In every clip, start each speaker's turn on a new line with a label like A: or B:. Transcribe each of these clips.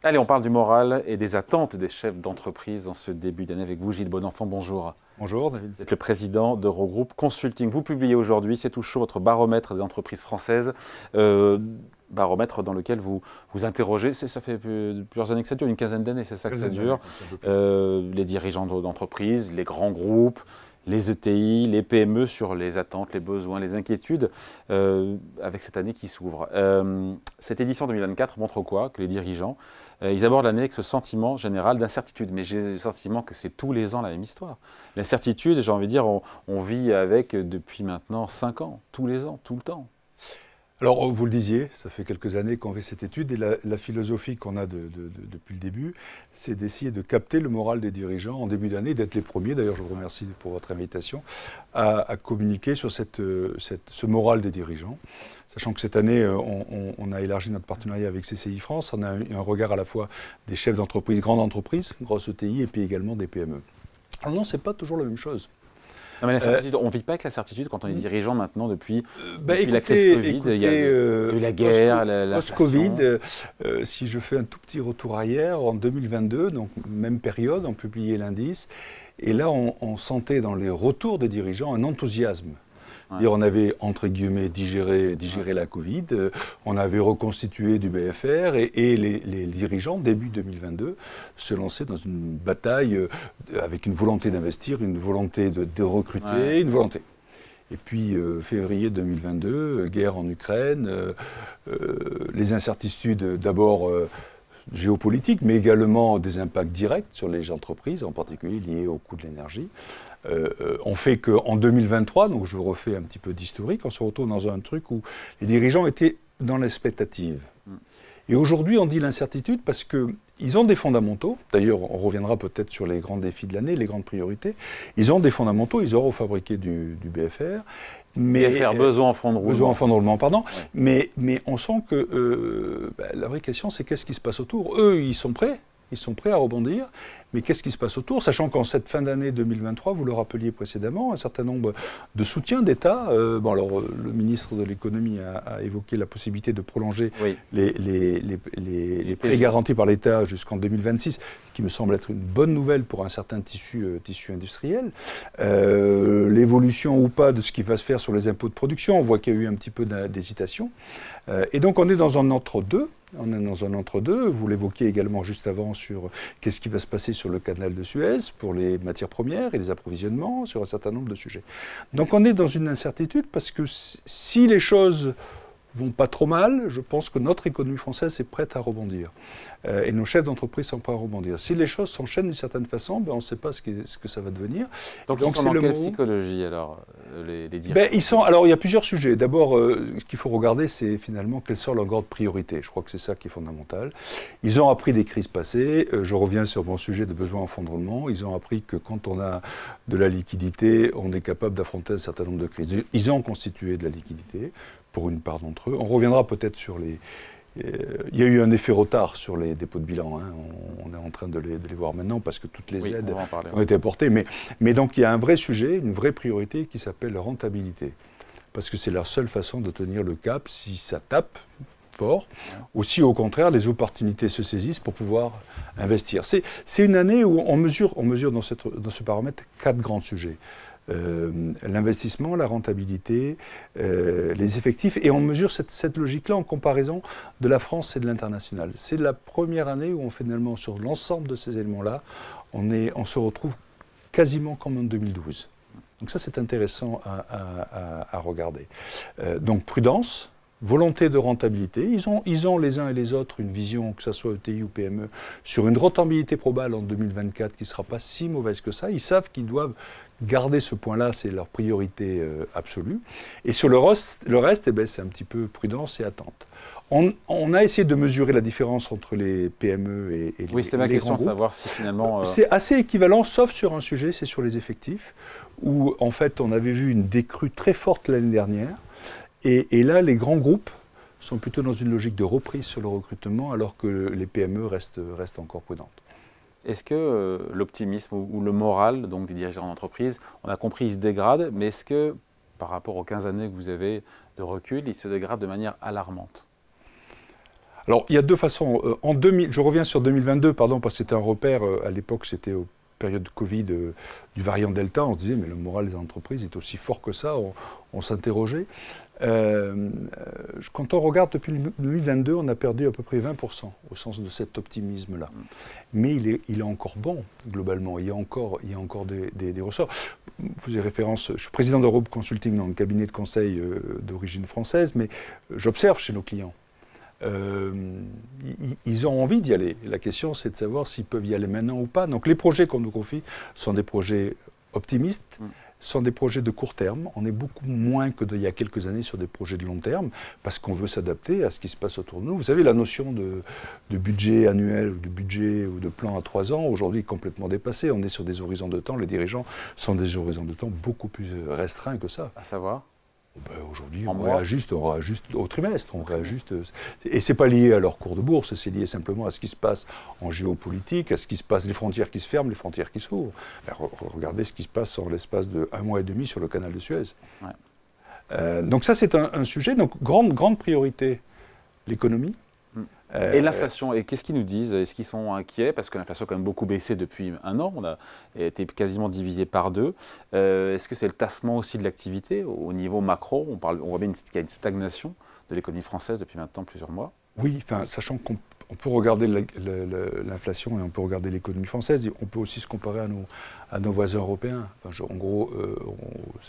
A: Allez, on parle du moral et des attentes des chefs d'entreprise dans ce début d'année avec vous, Gilles Bonenfant. Bonjour.
B: Bonjour David.
A: Vous êtes le président d'Eurogroupe Consulting. Vous publiez aujourd'hui, c'est tout chaud, votre baromètre des entreprises françaises. Baromètre dans lequel vous vous interrogez, ça fait plusieurs années que ça dure, une quinzaine d'années, c'est ça que ça dure. Les dirigeants d'entreprise, les grands groupes, les ETI, les PME sur les attentes, les besoins, les inquiétudes avec cette année qui s'ouvre. Cette édition 2024 montre quoi? Que les dirigeants, ils abordent l'année avec ce sentiment général d'incertitude. Mais j'ai le sentiment que c'est tous les ans la même histoire. L'incertitude, j'ai envie de dire, on vit avec depuis maintenant 5 ans, tous les ans, tout le temps.
B: Alors, vous le disiez, ça fait quelques années qu'on fait cette étude et la philosophie qu'on a depuis le début, c'est d'essayer de capter le moral des dirigeants en début d'année, d'être les premiers, d'ailleurs je vous remercie pour votre invitation, à communiquer sur ce moral des dirigeants. Sachant que cette année, on a élargi notre partenariat avec CCI France, on a un regard à la fois des chefs d'entreprise, grandes entreprises, grosses ETI, et puis également des PME. Alors non, c'est pas toujours la même chose.
A: Non, mais l'incertitude, on ne vit pas avec la certitude quand on est dirigeant maintenant depuis
B: écoutez,
A: la crise Covid. Il y a eu la guerre,
B: post-Covid, si je fais un tout petit retour arrière, en 2022, donc même période, on publiait l'indice, et là on sentait dans les retours des dirigeants un enthousiasme. Ouais. On avait, entre guillemets, digéré la Covid, on avait reconstitué du BFR et les dirigeants, début 2022, se lançaient dans une bataille avec une volonté d'investir, une volonté de recruter, une volonté. Et puis, février 2022, guerre en Ukraine, les incertitudes d'abord géopolitiques, mais également des impacts directs sur les entreprises, en particulier liés au coût de l'énergie. On fait qu'en 2023, donc je vous refais un petit peu d'historique, on se retrouve dans un truc où les dirigeants étaient dans l'expectative. Et aujourd'hui, on dit l'incertitude parce qu'ils ont des fondamentaux. D'ailleurs, on reviendra peut-être sur les grands défis de l'année, les grandes priorités. Ils ont des fondamentaux, ils auront fabriqué du BFR.
A: BFR, besoin en fonds de roulement.
B: Besoin en fonds de roulement, pardon. Ouais. Mais on sent que la vraie question, c'est qu'est-ce qui se passe autour. Eux, ils sont prêts à rebondir, mais qu'est-ce qui se passe autour? Sachant qu'en cette fin d'année 2023, vous le rappeliez précédemment, un certain nombre de soutiens d'État. Le ministre de l'économie a évoqué la possibilité de prolonger les prêts garantis par l'État jusqu'en 2026, ce qui me semble être une bonne nouvelle pour un certain tissu industriel. L'évolution ou pas de ce qui va se faire sur les impôts de production, on voit qu'il y a eu un petit peu d'hésitation. Et donc on est dans un entre-deux. Vous l'évoquiez également juste avant sur qu'est-ce qui va se passer sur le canal de Suez pour les matières premières et les approvisionnements, sur un certain nombre de sujets. Donc on est dans une incertitude parce que si les choses vont pas trop mal, je pense que notre économie française est prête à rebondir. Et nos chefs d'entreprise sont prêts à rebondir. Si les choses s'enchaînent d'une certaine façon, on ne sait pas ce que ça va devenir.
A: Donc ils sont dans quelle psychologie alors, les dirigeants?
B: Alors il y a plusieurs sujets. D'abord, ce qu'il faut regarder, c'est finalement quelles sont leurs grandes priorités. Je crois que c'est ça qui est fondamental. Ils ont appris des crises passées. Je reviens sur mon sujet de besoin en fonds de roulement. Ils ont appris que quand on a de la liquidité, on est capable d'affronter un certain nombre de crises. Ils ont constitué de la liquidité pour une part d'entre eux. On reviendra peut-être sur les... Il y a eu un effet retard sur les dépôts de bilan. On est en train de les voir maintenant parce que toutes les aides ont été apportées. Mais donc il y a un vrai sujet, une vraie priorité qui s'appelle la rentabilité. Parce que c'est la seule façon de tenir le cap si ça tape fort. Ou si au contraire les opportunités se saisissent pour pouvoir investir. C'est une année où on mesure dans ce paramètre 4 grands sujets. L'investissement, la rentabilité, les effectifs, et on mesure cette logique-là en comparaison de la France et de l'international. C'est la première année où finalement sur l'ensemble de ces éléments-là, on se retrouve quasiment comme en 2012. Donc ça c'est intéressant à regarder. Donc prudence, volonté de rentabilité. Ils ont les uns et les autres une vision, que ce soit ETI ou PME, sur une rentabilité probable en 2024 qui ne sera pas si mauvaise que ça. Ils savent qu'ils doivent garder ce point-là, c'est leur priorité absolue. Et sur le reste, c'est un petit peu prudence et attente. On a essayé de mesurer la différence entre les PME et les grands groupes.
A: Oui, c'était ma question, savoir si finalement...
B: C'est assez équivalent, sauf sur un sujet, c'est sur les effectifs, où en fait on avait vu une décrue très forte l'année dernière. Et là, les grands groupes sont plutôt dans une logique de reprise sur le recrutement, alors que les PME restent encore prudentes.
A: Est-ce que l'optimisme ou le moral donc, des dirigeants d'entreprise, on a compris, il se dégrade, mais est-ce que, par rapport aux 15 années que vous avez de recul, il se dégrade de manière alarmante?
B: Alors, il y a deux façons. Je reviens sur 2022, pardon, parce que c'était un repère. À l'époque, c'était aux périodes de Covid du variant Delta. On se disait, mais le moral des entreprises est aussi fort que ça. On s'interrogeait. Quand on regarde depuis 2022, on a perdu à peu près 20% au sens de cet optimisme-là. Mais il est encore bon, globalement. Il y a encore des ressorts. Vous faisiez référence, je suis président d'Europe Consulting dans le cabinet de conseil d'origine française, mais j'observe chez nos clients. Ils ont envie d'y aller. La question, c'est de savoir s'ils peuvent y aller maintenant ou pas. Donc les projets qu'on nous confie sont des projets optimistes, sont des projets de court terme. On est beaucoup moins qu'il y a quelques années sur des projets de long terme, parce qu'on veut s'adapter à ce qui se passe autour de nous. Vous savez, la notion de budget annuel, ou de budget ou de plan à 3 ans, aujourd'hui est complètement dépassée. On est sur des horizons de temps, les dirigeants sont des horizons de temps beaucoup plus restreints que ça.
A: À savoir
B: aujourd'hui, on réajuste au trimestre. On réajuste, et ce n'est pas lié à leur cours de bourse, c'est lié simplement à ce qui se passe en géopolitique, à ce qui se passe, les frontières qui se ferment, les frontières qui s'ouvrent. Regardez ce qui se passe en l'espace d'1 mois et demi sur le canal de Suez. Ouais. Donc ça, c'est un sujet. Donc grande priorité, l'économie.
A: Et l'inflation, et qu'est-ce qu'ils nous disent? Est-ce qu'ils sont inquiets? Parce que l'inflation a quand même beaucoup baissé depuis un an, on a été quasiment divisé par 2. Est-ce que c'est le tassement aussi de l'activité au niveau macro? On voit bien qu'il y a une stagnation de l'économie française depuis maintenant plusieurs mois.
B: Oui, sachant qu'on peut regarder l'inflation et on peut regarder l'économie française, on peut aussi se comparer à nos voisins européens. En gros,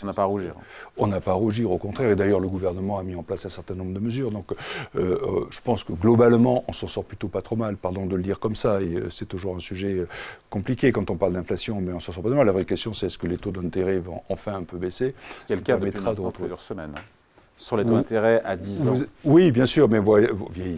A: on n'a pas à rougir.
B: On n'a pas à rougir, au contraire. Et d'ailleurs, le gouvernement a mis en place un certain nombre de mesures. Donc, je pense que globalement, on s'en sort plutôt pas trop mal. Pardon de le dire comme ça. Et c'est toujours un sujet compliqué quand on parle d'inflation, mais on s'en sort pas mal. La vraie question, c'est est-ce que les taux d'intérêt vont enfin un peu baisser?
A: C'est le cas depuis plusieurs semaines. Sur les taux d'intérêt à 10 ans.
B: Oui, bien sûr, mais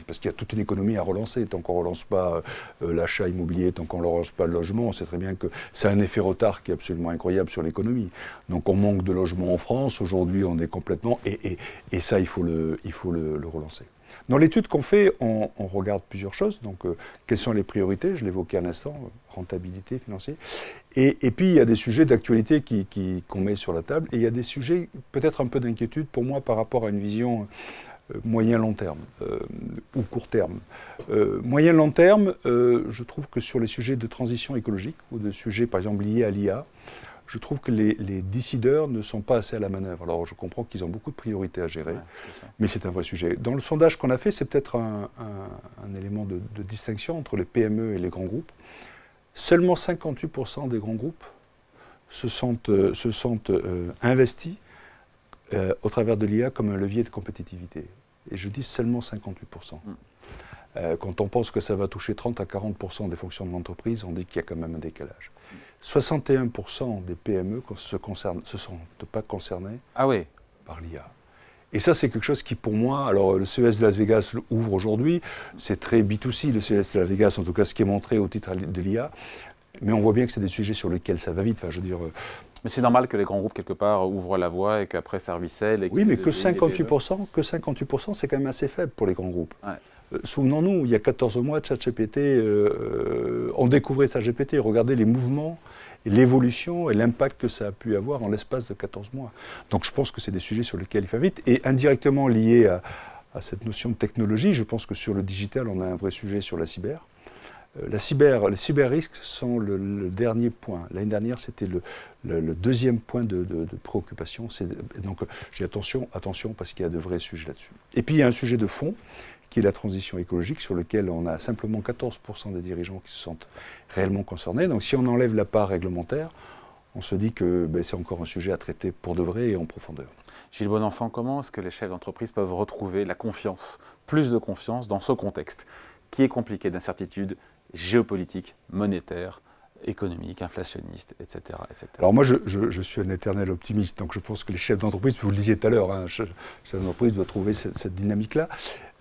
B: parce qu'il y a toute une économie à relancer. Tant qu'on ne relance pas l'achat immobilier, tant qu'on ne relance pas le logement, on sait très bien que c'est un effet retard qui est absolument incroyable sur l'économie. Donc on manque de logements en France. Aujourd'hui, on est complètement... Et ça, il faut le relancer. Dans l'étude qu'on fait, on regarde plusieurs choses. Donc, quelles sont les priorités? Je l'évoquais à l'instant, rentabilité financière. Et puis, il y a des sujets d'actualité qu'on met sur la table. Et il y a des sujets, peut-être un peu d'inquiétude pour moi par rapport à une vision moyen-long terme ou court terme. Moyen-long terme, je trouve que sur les sujets de transition écologique ou de sujets, par exemple, liés à l'IA, je trouve que les décideurs ne sont pas assez à la manœuvre. Alors, je comprends qu'ils ont beaucoup de priorités à gérer, mais c'est un vrai sujet. Dans le sondage qu'on a fait, c'est peut-être un élément de distinction entre les PME et les grands groupes. Seulement 58% des grands groupes se sont investis au travers de l'IA comme un levier de compétitivité. Et je dis seulement 58%. Quand on pense que ça va toucher 30 à 40% des fonctions de l'entreprise, on dit qu'il y a quand même un décalage. 61% des PME ne se sentent pas concernés par l'IA. Et ça, c'est quelque chose qui, pour moi, alors le CES de Las Vegas ouvre aujourd'hui, c'est très B2C, le CES de Las Vegas, en tout cas ce qui est montré au titre de l'IA, mais on voit bien que c'est des sujets sur lesquels ça va vite. Enfin, je veux dire,
A: mais c'est normal que les grands groupes, quelque part, ouvrent la voie et qu'après Servicel...
B: Oui, mais que 58%, c'est quand même assez faible pour les grands groupes. Ouais. Souvenons-nous, il y a 14 mois, ChatGPT, on découvrait ChatGPT, regardez les mouvements, l'évolution et l'impact que ça a pu avoir en l'espace de 14 mois. Donc je pense que c'est des sujets sur lesquels il faut vite. Et indirectement liés à cette notion de technologie, je pense que sur le digital, on a un vrai sujet sur la cyber. Les cyber-risques sont le dernier point. L'année dernière, c'était le deuxième point de préoccupation. Donc, j'ai attention parce qu'il y a de vrais sujets là-dessus. Et puis, il y a un sujet de fond, qui est la transition écologique, sur lequel on a simplement 14% des dirigeants qui se sentent réellement concernés. Donc, si on enlève la part réglementaire, on se dit que c'est encore un sujet à traiter pour de vrai et en profondeur.
A: Gilles Bonenfant, comment est-ce que les chefs d'entreprise peuvent retrouver la confiance, plus de confiance dans ce contexte qui est compliqué d'incertitude géopolitique, monétaire, économique, inflationniste, etc. etc.
B: Alors moi, je suis un éternel optimiste, donc je pense que les chefs d'entreprise, vous le disiez tout à l'heure, un chef d'entreprise doit trouver cette dynamique-là.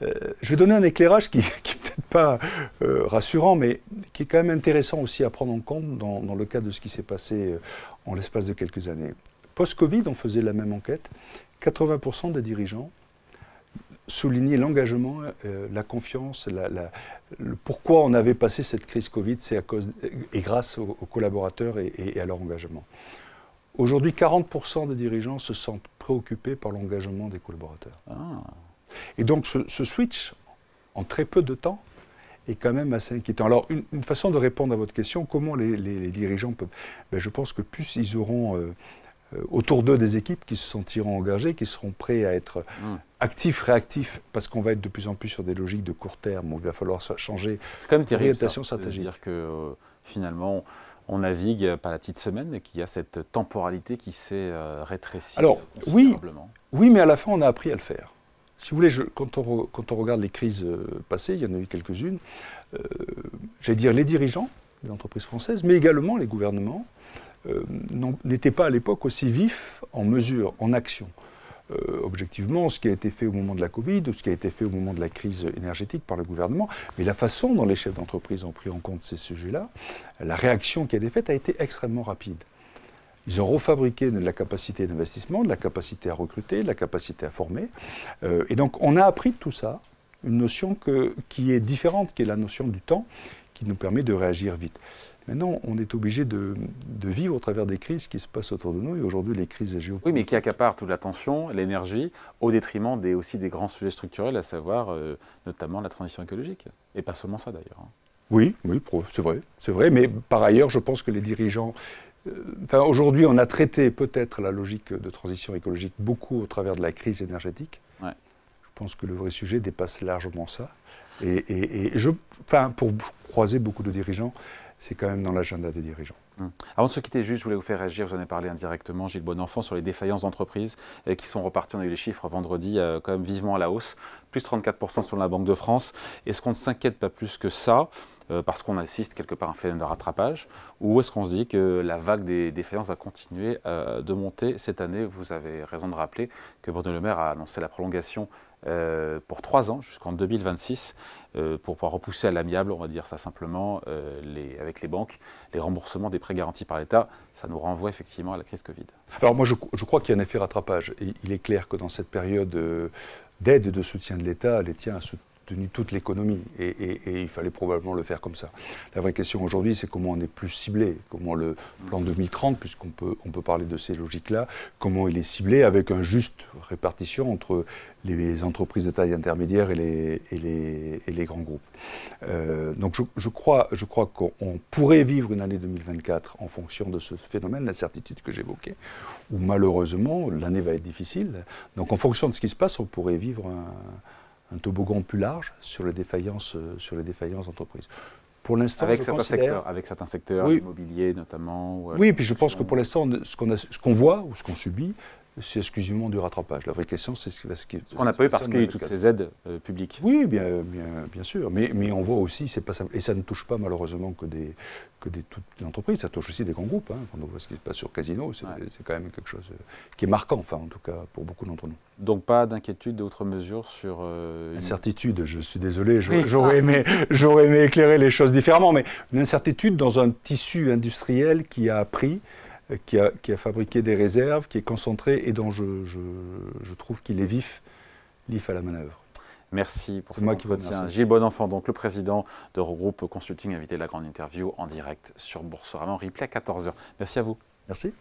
B: Je vais donner un éclairage qui n'est peut-être pas rassurant, mais qui est quand même intéressant aussi à prendre en compte dans le cadre de ce qui s'est passé en l'espace de quelques années. Post-Covid, on faisait la même enquête, 80% des dirigeants souligner l'engagement, la confiance, pourquoi on avait passé cette crise Covid, c'est à cause et grâce aux collaborateurs et à leur engagement. Aujourd'hui, 40% des dirigeants se sentent préoccupés par l'engagement des collaborateurs. Et donc ce switch en très peu de temps est quand même assez inquiétant. Alors, une façon de répondre à votre question, comment les dirigeants peuvent... Ben, je pense que plus ils auront autour d'eux des équipes qui se sentiront engagées, qui seront prêts à être actifs, réactifs, parce qu'on va être de plus en plus sur des logiques de court terme, où il va falloir changer l'orientation stratégique.
A: C'est-à-dire que finalement, on navigue pas la petite semaine, mais qu'il y a cette temporalité qui s'est rétrécie considérablement.
B: Oui, mais à la fin, on a appris à le faire. Si vous voulez, quand on regarde les crises passées, il y en a eu quelques-unes, j'allais dire les dirigeants des entreprises françaises, mais également les gouvernements, n'étaient pas à l'époque aussi vifs en mesure, en action. Objectivement, ce qui a été fait au moment de la Covid, ou ce qui a été fait au moment de la crise énergétique par le gouvernement, mais la façon dont les chefs d'entreprise ont pris en compte ces sujets-là, la réaction qui a été faite a été extrêmement rapide. Ils ont refabriqué de la capacité d'investissement, de la capacité à recruter, de la capacité à former. Et donc, on a appris de tout ça une notion qui est différente, qui est la notion du temps, qui nous permet de réagir vite. Maintenant, on est obligé de vivre au travers des crises qui se passent autour de nous. Et aujourd'hui, les crises géopolitiques...
A: Oui, mais qui accaparent toute l'attention, l'énergie, au détriment aussi des grands sujets structurels, à savoir notamment la transition écologique. Et pas seulement ça, d'ailleurs.
B: Oui, c'est vrai. Mais par ailleurs, je pense que les dirigeants... aujourd'hui, on a traité peut-être la logique de transition écologique beaucoup au travers de la crise énergétique.
A: Ouais.
B: Je pense que le vrai sujet dépasse largement ça. Pour croiser beaucoup de dirigeants, c'est quand même dans l'agenda des dirigeants.
A: Avant de se quitter, juste, je voulais vous faire réagir, vous en avez parlé indirectement, Gilles Bonenfant, sur les défaillances d'entreprises qui sont reparties. On a eu les chiffres vendredi, quand même vivement à la hausse, plus 34% selon la Banque de France. Est-ce qu'on ne s'inquiète pas plus que ça, parce qu'on assiste quelque part à un phénomène de rattrapage, ou est-ce qu'on se dit que la vague des défaillances va continuer de monter cette année? Vous avez raison de rappeler que Bruno Le Maire a annoncé la prolongation pour 3 ans, jusqu'en 2026, pour pouvoir repousser à l'amiable, on va dire ça simplement, avec les banques, les remboursements des prêts garantis par l'État. Ça nous renvoie effectivement à la crise Covid.
B: Alors moi, je crois qu'il y a un effet rattrapage. Et il est clair que dans cette période d'aide et de soutien de l'État, l'État a soutenu toute l'économie. Et il fallait probablement le faire comme ça. La vraie question aujourd'hui, c'est comment on est plus ciblé, comment le plan 2030, puisqu'on peut parler de ces logiques-là, comment il est ciblé avec une juste répartition entre les entreprises de taille intermédiaire et les grands groupes. Donc je crois qu'on pourrait vivre une année 2024 en fonction de ce phénomène, l'incertitude que j'évoquais, où malheureusement l'année va être difficile. Donc en fonction de ce qui se passe, on pourrait vivre un toboggan plus large sur les défaillances d'entreprises. Pour l'instant,
A: avec certains secteurs,
B: oui,
A: l'immobilier notamment.
B: Oui, puis je pense que pour l'instant, ce qu'on voit ou ce qu'on subit, c'est exclusivement du rattrapage. La vraie question, c'est ce
A: qu'on n'a pas eu parce qu'il y a eu toutes ces aides publiques.
B: Oui, bien sûr. Mais on voit aussi, c'est pas ça, et ça ne touche pas malheureusement que toutes les entreprises, ça touche aussi des grands groupes. Quand on voit ce qui se passe sur Casino, c'est quand même quelque chose qui est marquant, en tout cas pour beaucoup d'entre nous.
A: Donc pas d'inquiétude, d'autres mesures sur...
B: Incertitude, je suis désolé, j'aurais aimé éclairer les choses différemment, mais une incertitude dans un tissu industriel qui a appris, qui a fabriqué des réserves, qui est concentré et dont je trouve qu'il est vif à la manœuvre.
A: Merci pour cet entretien. Gilles Bonenfant, donc le président d'Eurogroupe Consulting, invité de la grande interview en direct sur Boursorama en replay à 14h. Merci à vous.
B: Merci.